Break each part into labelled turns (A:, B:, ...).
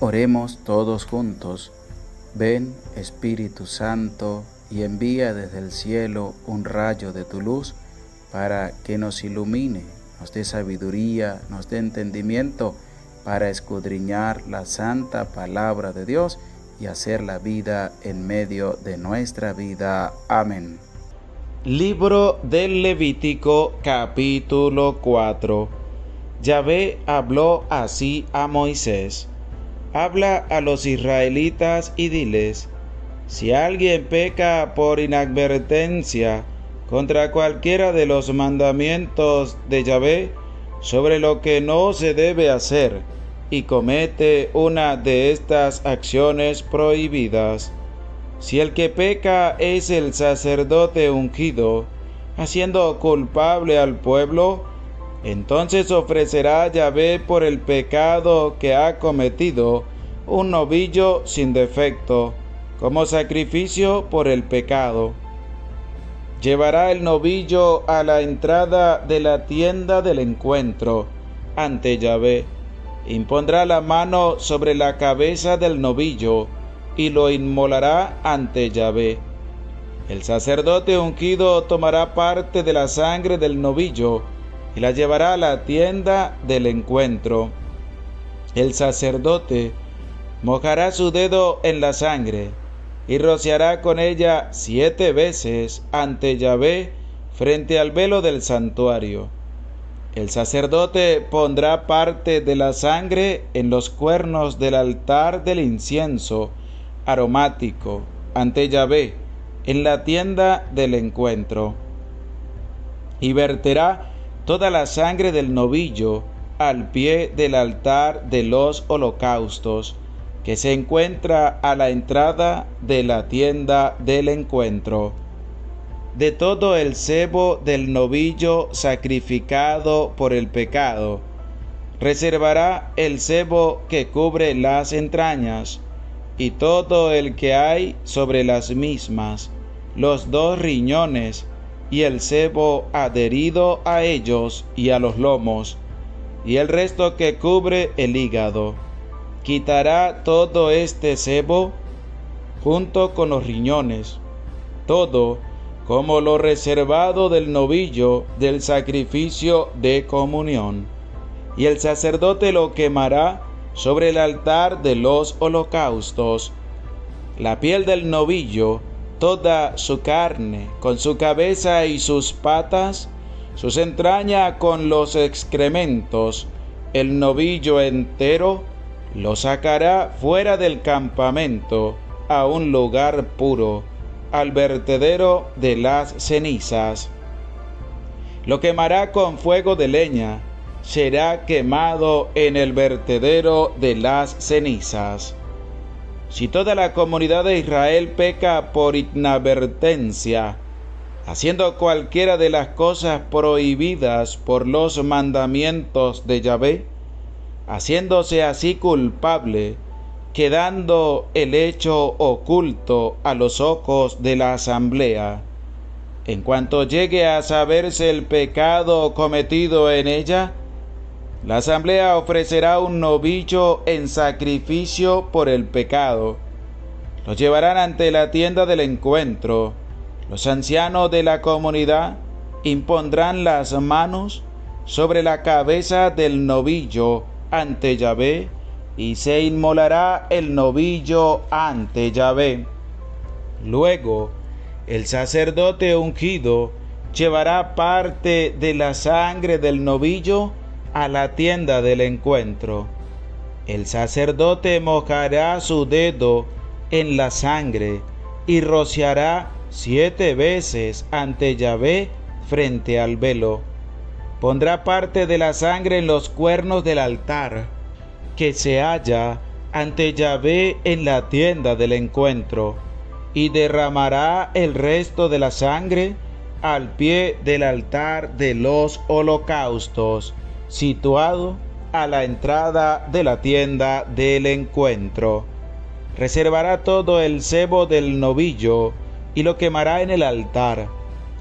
A: Oremos todos juntos. Ven, Espíritu Santo, y envía desde el cielo un rayo de tu luz para que nos ilumine, nos dé sabiduría, nos dé entendimiento para escudriñar la santa palabra de Dios y hacer la vida en medio de nuestra vida. Amén.
B: Libro del Levítico, capítulo 4. Yahvé habló así a Moisés: habla a los israelitas y diles: si alguien peca por inadvertencia contra cualquiera de los mandamientos de Yahvé, sobre lo que no se debe hacer, y comete una de estas acciones prohibidas, si el que peca es el sacerdote ungido, haciendo culpable al pueblo, entonces ofrecerá a Yahvé por el pecado que ha cometido un novillo sin defecto, como sacrificio por el pecado. Llevará el novillo a la entrada de la tienda del encuentro ante Yahvé, impondrá la mano sobre la cabeza del novillo y lo inmolará ante Yahvé. El sacerdote ungido tomará parte de la sangre del novillo y la llevará a la tienda del encuentro. El sacerdote mojará su dedo en la sangre y rociará con ella 7 veces ante Yahvé frente al velo del santuario. El sacerdote pondrá parte de la sangre en los cuernos del altar del incienso aromático ante Yahvé en la tienda del encuentro, y verterá toda la sangre del novillo al pie del altar de los holocaustos, que se encuentra a la entrada de la tienda del encuentro. De todo el sebo del novillo sacrificado por el pecado, reservará el sebo que cubre las entrañas, y todo el que hay sobre las mismas, los 2 riñones, y el sebo adherido a ellos y a los lomos, y el resto que cubre el hígado. Quitará todo este sebo junto con los riñones, todo como lo reservado del novillo del sacrificio de comunión, y el sacerdote lo quemará sobre el altar de los holocaustos. La piel del novillo, toda su carne, con su cabeza y sus patas, sus entrañas con los excrementos, el novillo entero, lo sacará fuera del campamento a un lugar puro, al vertedero de las cenizas. Lo quemará con fuego de leña, será quemado en el vertedero de las cenizas. Si toda la comunidad de Israel peca por inadvertencia, haciendo cualquiera de las cosas prohibidas por los mandamientos de Yahvé, haciéndose así culpable, quedando el hecho oculto a los ojos de la asamblea, en cuanto llegue a saberse el pecado cometido en ella, la asamblea ofrecerá un novillo en sacrificio por el pecado. Lo llevarán ante la tienda del encuentro. Los ancianos de la comunidad impondrán las manos sobre la cabeza del novillo ante Yahvé, y se inmolará el novillo ante Yahvé. Luego, el sacerdote ungido llevará parte de la sangre del novillo a la tienda del encuentro. El sacerdote mojará su dedo en la sangre y rociará 7 veces ante Yahvé frente al velo. Pondrá parte de la sangre en los cuernos del altar que se halla ante Yahvé en la tienda del encuentro, y derramará el resto de la sangre al pie del altar de los holocaustos, situado a la entrada de la tienda del encuentro. Reservará todo el sebo del novillo y lo quemará en el altar,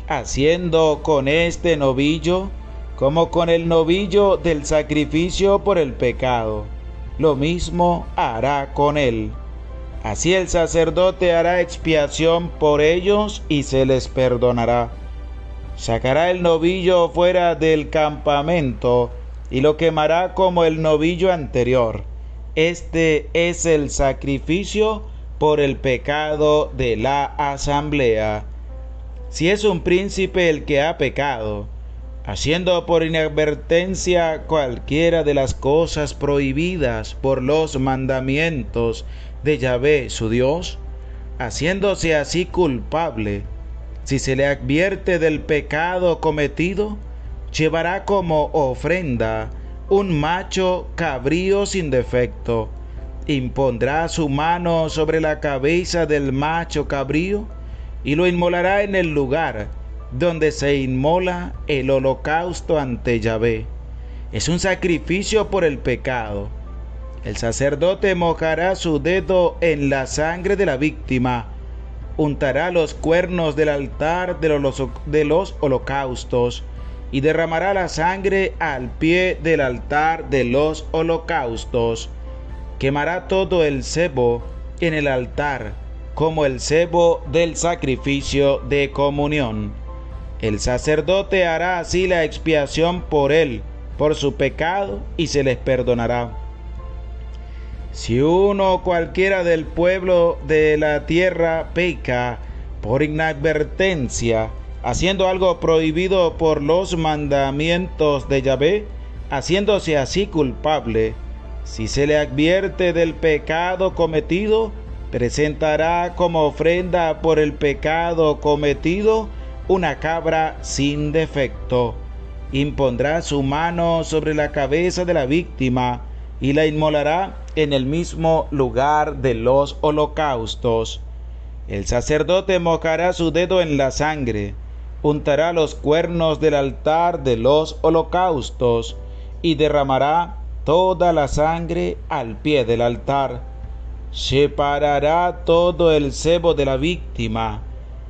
B: haciendo con este novillo como con el novillo del sacrificio por el pecado. lo mismo hará con él. Así el sacerdote hará expiación por ellos y se les perdonará. Sacará el novillo fuera del campamento y lo quemará como el novillo anterior. Este es el sacrificio por el pecado de la asamblea. Si es un príncipe el que ha pecado, haciendo por inadvertencia cualquiera de las cosas prohibidas por los mandamientos de Yahvé su Dios, haciéndose así culpable, si se le advierte del pecado cometido, llevará como ofrenda un macho cabrío sin defecto, impondrá su mano sobre la cabeza del macho cabrío y lo inmolará en el lugar donde se inmola el holocausto ante Yahvé. Es un sacrificio por el pecado. El sacerdote mojará su dedo en la sangre de la víctima, untará los cuernos del altar de los holocaustos y derramará la sangre al pie del altar de los holocaustos. Quemará todo el sebo en el altar, como el sebo del sacrificio de comunión. El sacerdote hará así la expiación por él, por su pecado, y se les perdonará. Si uno cualquiera del pueblo de la tierra peca por inadvertencia, haciendo algo prohibido por los mandamientos de Yahvé, haciéndose así culpable, si se le advierte del pecado cometido, presentará como ofrenda por el pecado cometido una cabra sin defecto. Impondrá su mano sobre la cabeza de la víctima y la inmolará en el mismo lugar de los holocaustos. El sacerdote mojará su dedo en la sangre, untará los cuernos del altar de los holocaustos y derramará toda la sangre al pie del altar. Separará todo el sebo de la víctima,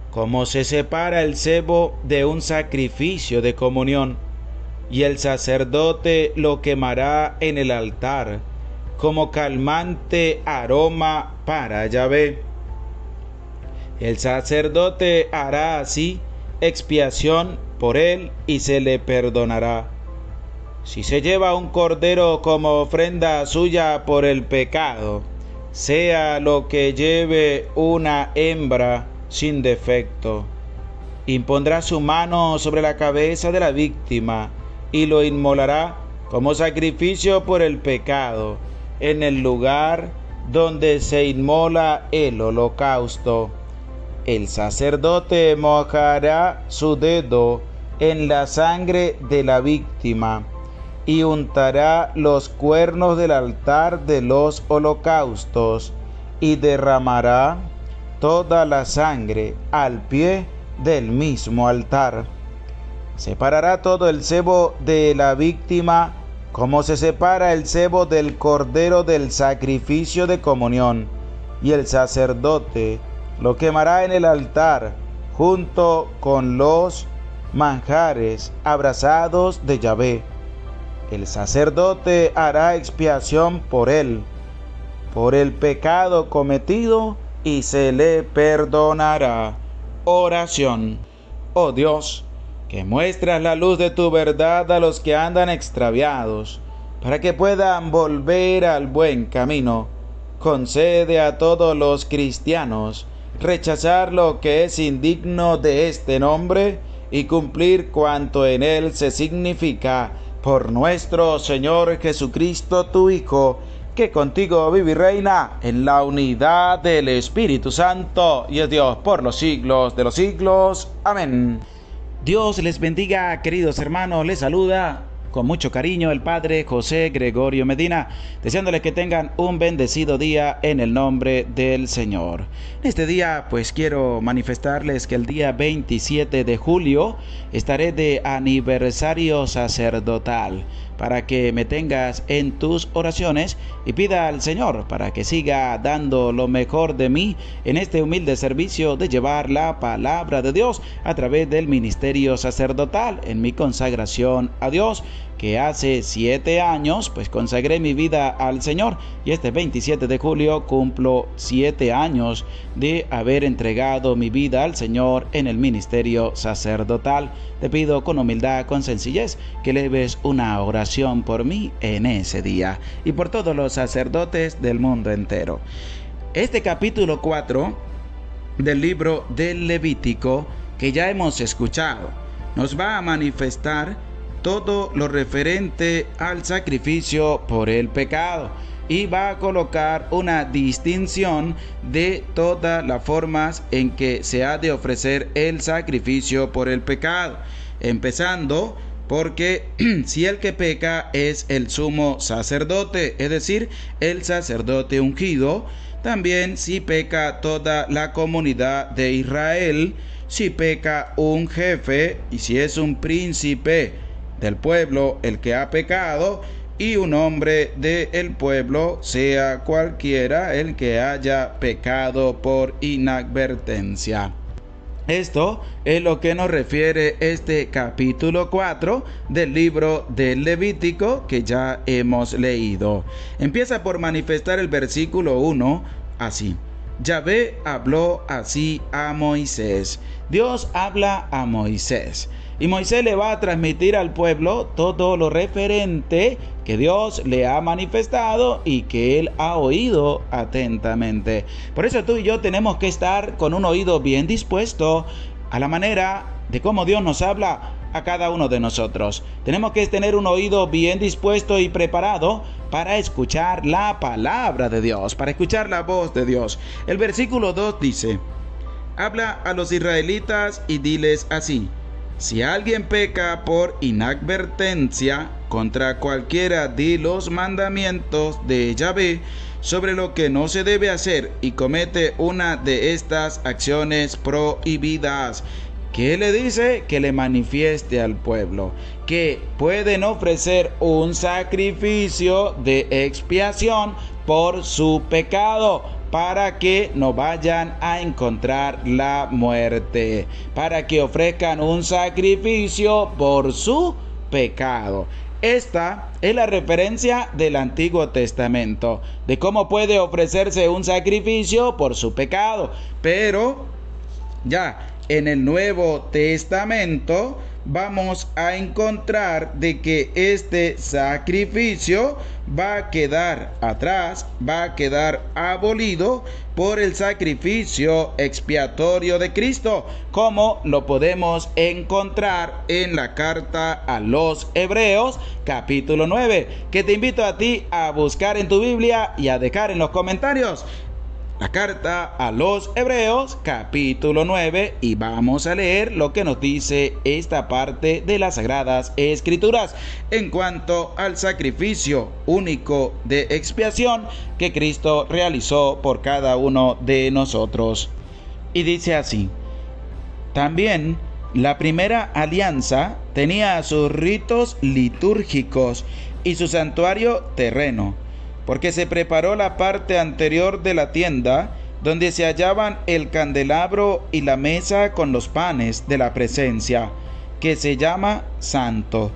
B: como se separa el sebo de un sacrificio de comunión, y el sacerdote lo quemará en el altar, como calmante aroma para Yahvé. El sacerdote hará así expiación por él y se le perdonará. Si se lleva un cordero como ofrenda suya por el pecado, sea lo que lleve una hembra sin defecto, impondrá su mano sobre la cabeza de la víctima y lo inmolará como sacrificio por el pecado en el lugar donde se inmola el holocausto. El sacerdote mojará su dedo en la sangre de la víctima y untará los cuernos del altar de los holocaustos y derramará toda la sangre al pie del mismo altar. Separará todo el sebo de la víctima como se separa el sebo del cordero del sacrificio de comunión, y el sacerdote lo quemará en el altar junto con los manjares abrasados de Yahvé. El sacerdote hará expiación por él, por el pecado cometido, y se le perdonará. Oración. Oh Dios, que muestras la luz de tu verdad a los que andan extraviados, para que puedan volver al buen camino, concede a todos los cristianos rechazar lo que es indigno de este nombre y cumplir cuanto en él se significa, por nuestro Señor Jesucristo, tu Hijo, que contigo vive y reina en la unidad del Espíritu Santo, y es Dios por los siglos de los siglos. Amén. Dios les bendiga, queridos hermanos. Les saluda con mucho cariño el Padre José Gregorio Medina, deseándoles que tengan un bendecido día en el nombre del Señor. En este día pues quiero manifestarles que el día 27 de julio estaré de aniversario sacerdotal, para que me tengas en tus oraciones y pida al Señor para que siga dando lo mejor de mí en este humilde servicio de llevar la palabra de Dios a través del ministerio sacerdotal en mi consagración a Dios. que hace 7 años pues consagré mi vida al Señor, y este 27 de julio cumplo 7 años de haber entregado mi vida al Señor en el ministerio sacerdotal. Te pido con humildad, con sencillez, que eleves una oración por mí en ese día y por todos los sacerdotes del mundo entero. Este capítulo 4 del libro del Levítico que ya hemos escuchado nos va a manifestar todo lo referente al sacrificio por el pecado, y va a colocar una distinción de todas las formas en que se ha de ofrecer el sacrificio por el pecado, empezando porque si el que peca es el sumo sacerdote, es decir, el sacerdote ungido, también si peca toda la comunidad de Israel, si peca un jefe y si es un príncipe del pueblo el que ha pecado, y un hombre del pueblo, sea cualquiera el que haya pecado por inadvertencia. Esto es lo que nos refiere este capítulo 4 del libro del Levítico que ya hemos leído. Empieza por manifestar el versículo 1 así: Yahvé habló así a Moisés. Dios habla a Moisés, y Moisés le va a transmitir al pueblo todo lo referente que Dios le ha manifestado y que él ha oído atentamente. Por eso tú y yo tenemos que estar con un oído bien dispuesto a la manera de cómo Dios nos habla a cada uno de nosotros. Tenemos que tener un oído bien dispuesto y preparado para escuchar la palabra de Dios, para escuchar la voz de Dios. El versículo 2 dice: habla a los israelitas y diles así: si alguien peca por inadvertencia contra cualquiera de los mandamientos de Yahvé sobre lo que no se debe hacer y comete una de estas acciones prohibidas, ¿qué le dice? Que le manifieste al pueblo que pueden ofrecer un sacrificio de expiación por su pecado, para que no vayan a encontrar la muerte, para que ofrezcan un sacrificio por su pecado. Esta es la referencia del Antiguo Testamento, de cómo puede ofrecerse un sacrificio por su pecado. Pero ya en el Nuevo Testamento vamos a encontrar de que este sacrificio va a quedar atrás, va a quedar abolido por el sacrificio expiatorio de Cristo, como lo podemos encontrar en la carta a los Hebreos, capítulo 9, que te invito a ti a buscar en tu Biblia y a dejar en los comentarios la carta a los Hebreos, capítulo 9, y vamos a leer lo que nos dice esta parte de las Sagradas Escrituras en cuanto al sacrificio único de expiación que Cristo realizó por cada uno de nosotros. Y dice así: también la primera alianza tenía sus ritos litúrgicos y su santuario terreno, porque se preparó la parte anterior de la tienda, donde se hallaban el candelabro y la mesa con los panes de la presencia, que se llama santo.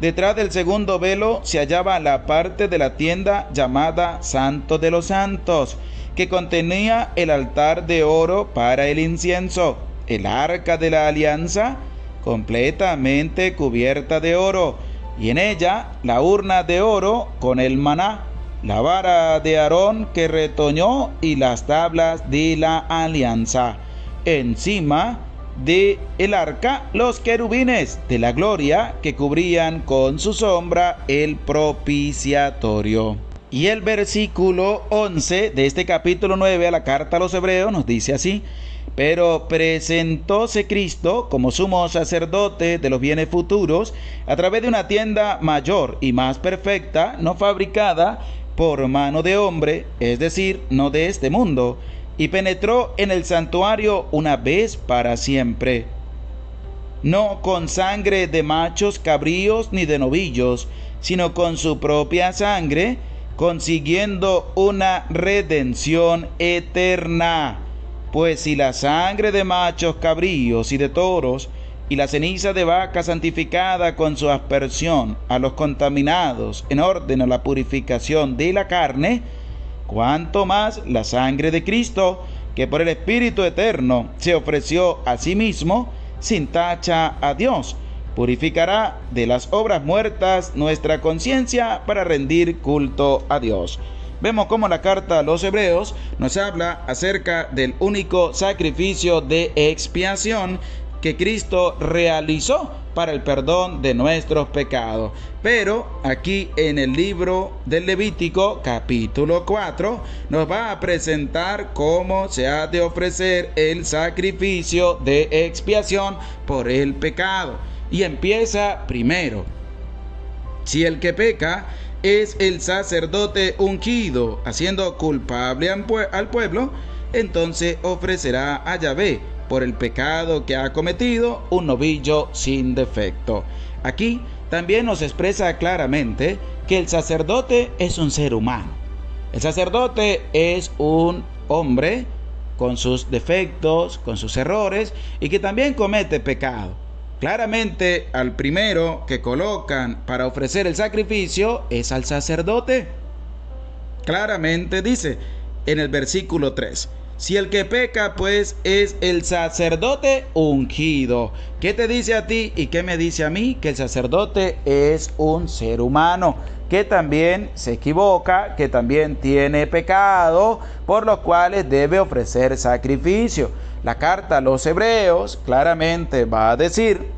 B: Detrás del segundo velo se hallaba la parte de la tienda llamada Santo de los Santos, que contenía el altar de oro para el incienso, el arca de la alianza, completamente cubierta de oro, y en ella la urna de oro con el maná, la vara de Aarón que retoñó y las tablas de la alianza. Encima de el arca los querubines de la gloria que cubrían con su sombra el propiciatorio. Y el versículo 11 de este capítulo 9 a la carta a los Hebreos nos dice así: pero presentóse Cristo como sumo sacerdote de los bienes futuros a través de una tienda mayor y más perfecta, no fabricada por mano de hombre, es decir, no de este mundo, y penetró en el santuario una vez para siempre, no con sangre de machos cabríos ni de novillos, sino con su propia sangre, consiguiendo una redención eterna. Pues si la sangre de machos cabríos y de toros y la ceniza de vaca santificada con su aspersión a los contaminados en orden a la purificación de la carne, cuanto más la sangre de Cristo, que por el Espíritu eterno se ofreció a sí mismo, sin tacha a Dios, purificará de las obras muertas nuestra conciencia para rendir culto a Dios. Vemos cómo la carta a los Hebreos nos habla acerca del único sacrificio de expiación que Cristo realizó para el perdón de nuestros pecados. Pero aquí en el libro del Levítico, capítulo 4, nos va a presentar cómo se ha de ofrecer el sacrificio de expiación por el pecado. Y empieza primero: si el que peca es el sacerdote ungido, haciendo culpable al pueblo, entonces ofrecerá a Yahvé por el pecado que ha cometido un novillo sin defecto. Aquí también nos expresa claramente que el sacerdote es un ser humano. El sacerdote es un hombre con sus defectos, con sus errores, y que también comete pecado. Claramente al primero que colocan para ofrecer el sacrificio es al sacerdote. Claramente dice en el versículo 3: si el que peca pues es el sacerdote ungido. ¿Qué te dice a ti y qué me dice a mí? Que el sacerdote es un ser humano, que también se equivoca, que también tiene pecado, por los cuales debe ofrecer sacrificio. La carta a los Hebreos claramente va a decir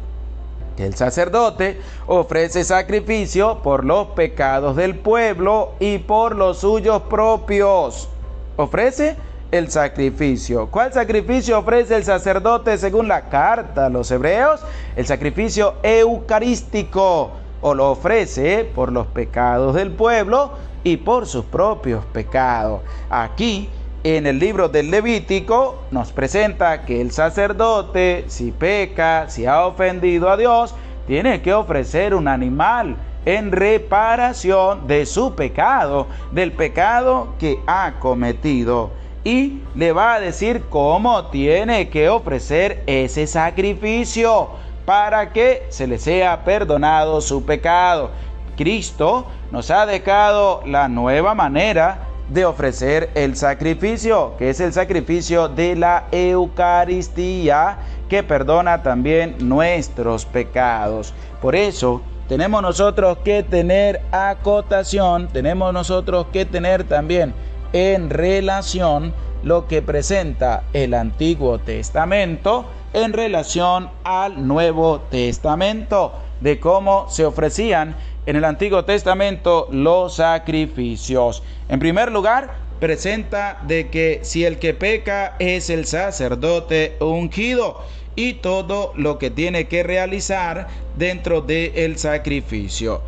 B: que el sacerdote ofrece sacrificio por los pecados del pueblo y por los suyos propios. Ofrece el sacrificio. ¿Cuál sacrificio ofrece el sacerdote según la carta a los Hebreos? El sacrificio eucarístico, o lo ofrece por los pecados del pueblo y por sus propios pecados. Aquí en el libro del Levítico nos presenta que el sacerdote, si peca, si ha ofendido a Dios, tiene que ofrecer un animal en reparación de su pecado, del pecado que ha cometido. Y le va a decir cómo tiene que ofrecer ese sacrificio para que se le sea perdonado su pecado. Cristo nos ha dejado la nueva manera de ofrecer el sacrificio, que es el sacrificio de la Eucaristía, que perdona también nuestros pecados. Por eso tenemos nosotros que tener acotación, tenemos nosotros que tener también en relación lo que presenta el Antiguo Testamento en relación al Nuevo Testamento, de cómo se ofrecían en el Antiguo Testamento los sacrificios. En primer lugar, presenta de que si el que peca es el sacerdote ungido y todo lo que tiene que realizar dentro del sacrificio.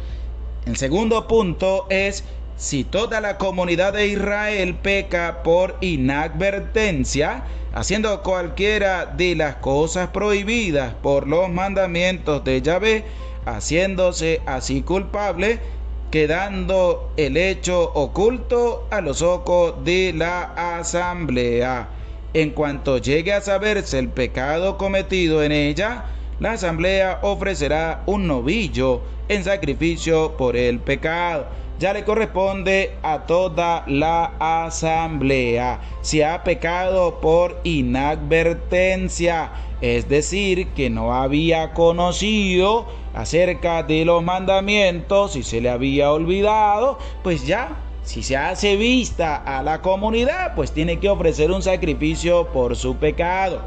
B: El segundo punto es: si toda la comunidad de Israel peca por inadvertencia, haciendo cualquiera de las cosas prohibidas por los mandamientos de Yahvé, haciéndose así culpable, quedando el hecho oculto a los ojos de la asamblea. En cuanto llegue a saberse el pecado cometido en ella, la asamblea ofrecerá un novillo en sacrificio por el pecado. Ya le corresponde a toda la asamblea. Si ha pecado por inadvertencia, es decir, que no había conocido acerca de los mandamientos y se le había olvidado, pues ya, si se hace vista a la comunidad, pues tiene que ofrecer un sacrificio por su pecado.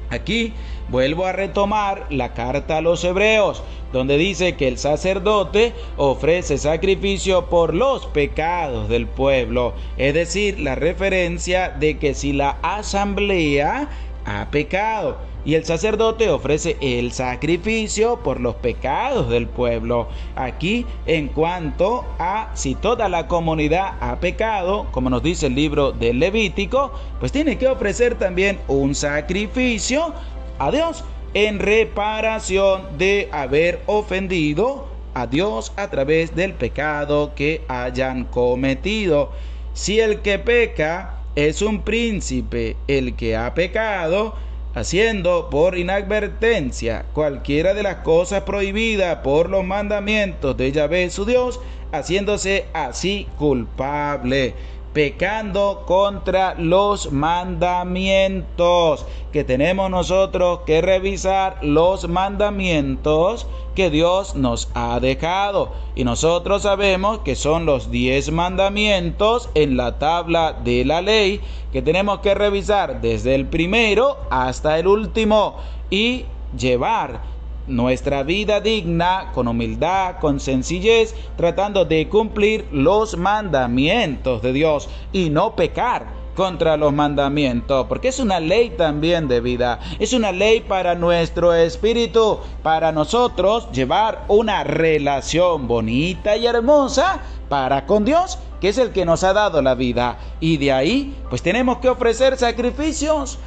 B: Aquí vuelvo a retomar la carta a los Hebreos, donde dice que el sacerdote ofrece sacrificio por los pecados del pueblo, es decir, la referencia de que si la asamblea ha pecado y el sacerdote ofrece el sacrificio por los pecados del pueblo. Aquí, en cuanto a si toda la comunidad ha pecado, como nos dice el libro del Levítico, pues tiene que ofrecer también un sacrificio a Dios en reparación de haber ofendido a Dios a través del pecado que hayan cometido. Si el que peca es un príncipe, el que ha pecado, haciendo por inadvertencia cualquiera de las cosas prohibidas por los mandamientos de Yahvé su Dios, haciéndose así culpable, pecando contra los mandamientos, que tenemos nosotros que revisar los mandamientos que Dios nos ha dejado. Y nosotros sabemos que son los 10 mandamientos en la tabla de la ley, que tenemos que revisar desde el primero hasta el último y llevar nuestra vida digna, con humildad, con sencillez, tratando de cumplir los mandamientos de Dios y no pecar contra los mandamientos, porque es una ley también de vida, es una ley para nuestro espíritu, para nosotros llevar una relación bonita y hermosa para con Dios, que es el que nos ha dado la vida. Y de ahí, pues tenemos que ofrecer sacrificios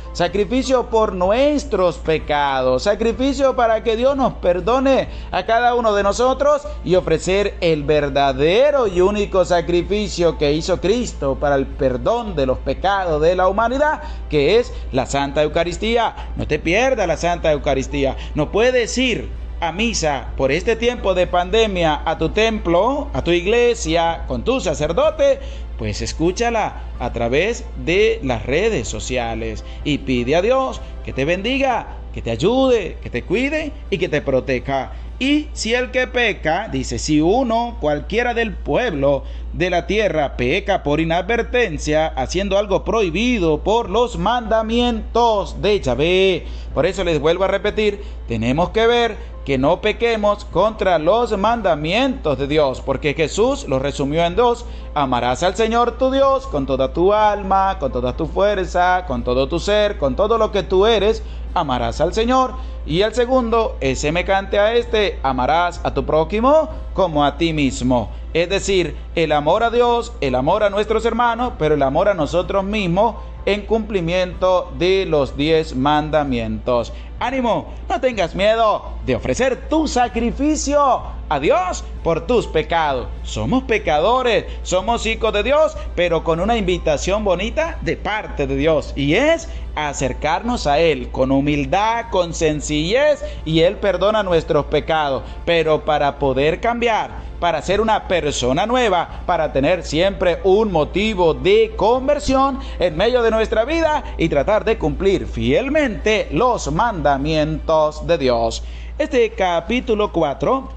B: por nuestros pecados, sacrificio para que Dios nos perdone a cada uno de nosotros y ofrecer el verdadero y único sacrificio que hizo Cristo para el perdón de los pecados de la humanidad, que es la Santa Eucaristía. No te pierdas la Santa Eucaristía. No puedes ir a misa por este tiempo de pandemia a tu templo, a tu iglesia, con tu sacerdote, pues escúchala a través de las redes sociales y pide a Dios que te bendiga, que te ayude, que te cuide y que te proteja. Y si el que peca, dice, si uno, cualquiera del pueblo de la tierra, peca por inadvertencia, haciendo algo prohibido por los mandamientos de Yahvé. Por eso les vuelvo a repetir, tenemos que ver que no pequemos contra los mandamientos de Dios, porque Jesús los resumió en 2. Amarás al Señor tu Dios con toda tu alma, con toda tu fuerza, con todo tu ser, con todo lo que tú eres, amarás al Señor. Y el segundo es semejante a este, amarás a tu prójimo como a ti mismo. Es decir, el amor a Dios, el amor a nuestros hermanos, pero el amor a nosotros mismos en cumplimiento de los 10 mandamientos. ¡Ánimo! No tengas miedo de ofrecer tu sacrificio a Dios por tus pecados. Somos pecadores, somos hijos de Dios, pero con una invitación bonita de parte de Dios, y es acercarnos a Él con humildad, con sencillez, y Él perdona nuestros pecados. Pero para poder cambiar, para ser una persona nueva, para tener siempre un motivo de conversión en medio de nuestra vida y tratar de cumplir fielmente los mandamientos de Dios. Este capítulo 4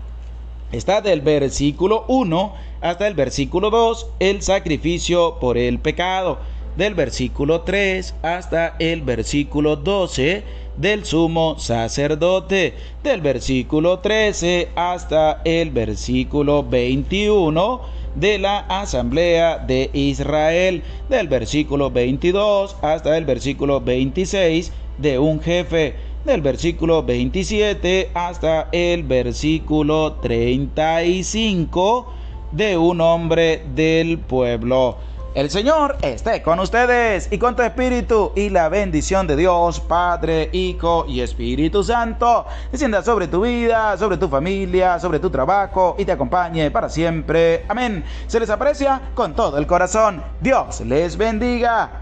B: está del versículo 1 hasta el versículo 2, el sacrificio por el pecado. Del versículo 3 hasta el versículo 12, del sumo sacerdote. Del versículo 13 hasta el versículo 21, de la asamblea de Israel. Del versículo 22 hasta el versículo 26, de un jefe. Del versículo 27 hasta el versículo 35, de un hombre del pueblo. El Señor esté con ustedes y con tu espíritu, y la bendición de Dios, Padre, Hijo y Espíritu Santo, descienda sobre tu vida, sobre tu familia, sobre tu trabajo y te acompañe para siempre. Amén. Se les aprecia con todo el corazón. Dios les bendiga.